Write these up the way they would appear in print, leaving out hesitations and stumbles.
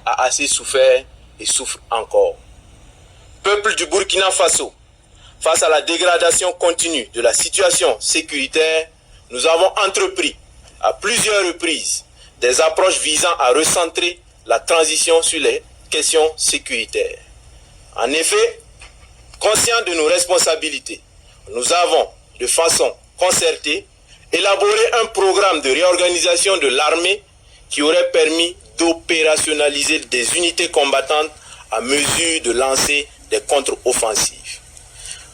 a assez souffert et souffre encore. Peuple du Burkina Faso, face à la dégradation continue de la situation sécuritaire, nous avons entrepris à plusieurs reprises des approches visant à recentrer la transition sur les questions sécuritaires. En effet, conscients de nos responsabilités, nous avons, de façon concertée, élaboré un programme de réorganisation de l'armée qui aurait permis d'opérationnaliser des unités combattantes à mesure de lancer des contre-offensives.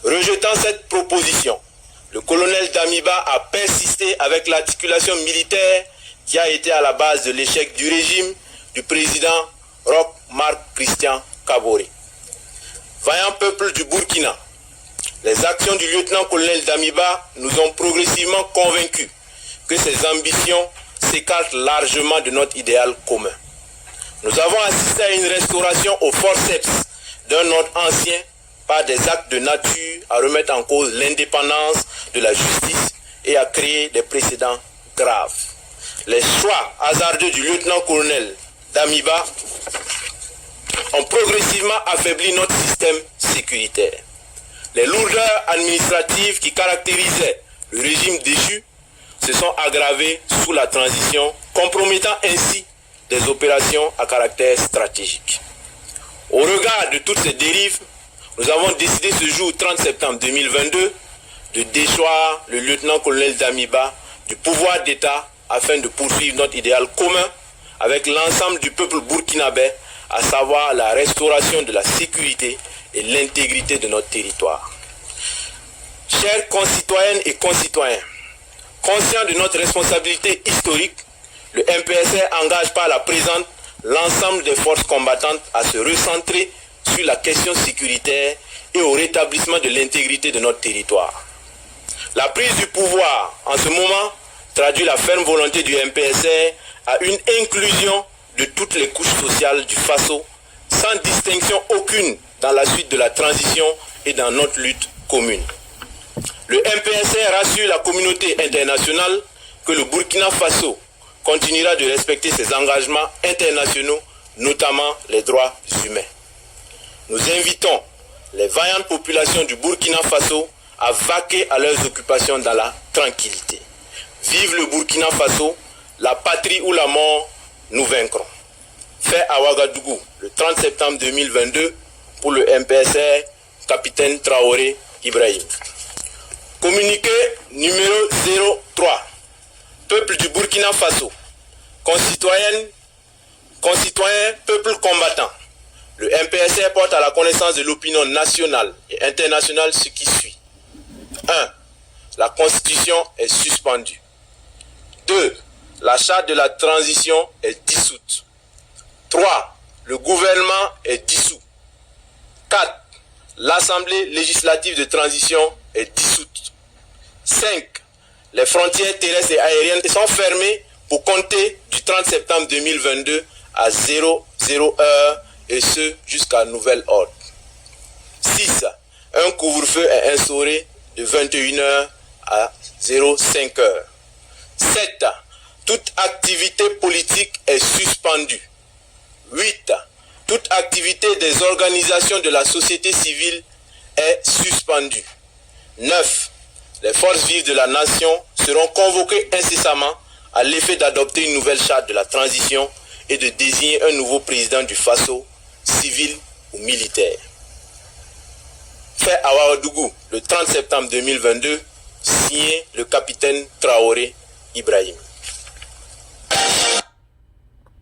Rejetant cette proposition, le colonel Damiba a persisté avec l'articulation militaire qui a été à la base de l'échec du régime du président Roch Marc Christian Kaboré. Vaillant peuple du Burkina, les actions du lieutenant-colonel Damiba nous ont progressivement convaincus que ses ambitions s'écartent largement de notre idéal commun. Nous avons assisté à une restauration au forceps d'un ordre ancien par des actes de nature à remettre en cause l'indépendance de la justice et à créer des précédents graves. Les choix hasardeux du lieutenant-colonel Damiba ont progressivement affaibli notre système sécuritaire. Les lourdeurs administratives qui caractérisaient le régime déchu se sont aggravées sous la transition, compromettant ainsi des opérations à caractère stratégique. Au regard de toutes ces dérives, nous avons décidé ce jour 30 septembre 2022 de déchoir le lieutenant-colonel Damiba du pouvoir d'État afin de poursuivre notre idéal commun avec l'ensemble du peuple burkinabé, à savoir la restauration de la sécurité et l'intégrité de notre territoire. Chers concitoyennes et concitoyens, conscients de notre responsabilité historique, le MPSR engage par la présente l'ensemble des forces combattantes à se recentrer sur la question sécuritaire et au rétablissement de l'intégrité de notre territoire. La prise du pouvoir en ce moment traduit la ferme volonté du MPSR à une inclusion de toutes les couches sociales du Faso, sans distinction aucune dans la suite de la transition et dans notre lutte commune. Le MPSR rassure la communauté internationale que le Burkina Faso continuera de respecter ses engagements internationaux, notamment les droits humains. Nous invitons les vaillantes populations du Burkina Faso à vaquer à leurs occupations dans la tranquillité. Vive le Burkina Faso, la patrie ou la mort, nous vaincrons. Fait à Ouagadougou le 30 septembre 2022 pour le MPSR, capitaine Traoré Ibrahim. Communiqué numéro 03. Peuple du Burkina Faso, concitoyens, peuple combattant. Le MPSR porte à la connaissance de l'opinion nationale et internationale ce qui suit. 1. La Constitution est suspendue. 2. La charte de la transition est dissoute. 3. Le gouvernement est dissous. 4. L'Assemblée législative de transition est dissoute. 5. Les frontières terrestres et aériennes sont fermées pour compter du 30 septembre 2022 à 00 heure et ce jusqu'à nouvel ordre. 6. Un couvre-feu est instauré de 21h à 05h. 7. Toute activité politique est suspendue. 8. Toute activité des organisations de la société civile est suspendue. 9. Les forces vives de la nation seront convoquées incessamment à l'effet d'adopter une nouvelle charte de la transition et de désigner un nouveau président du Faso, civil ou militaire. Fait à Ouagadougou le 30 septembre 2022, signé le capitaine Traoré Ibrahim.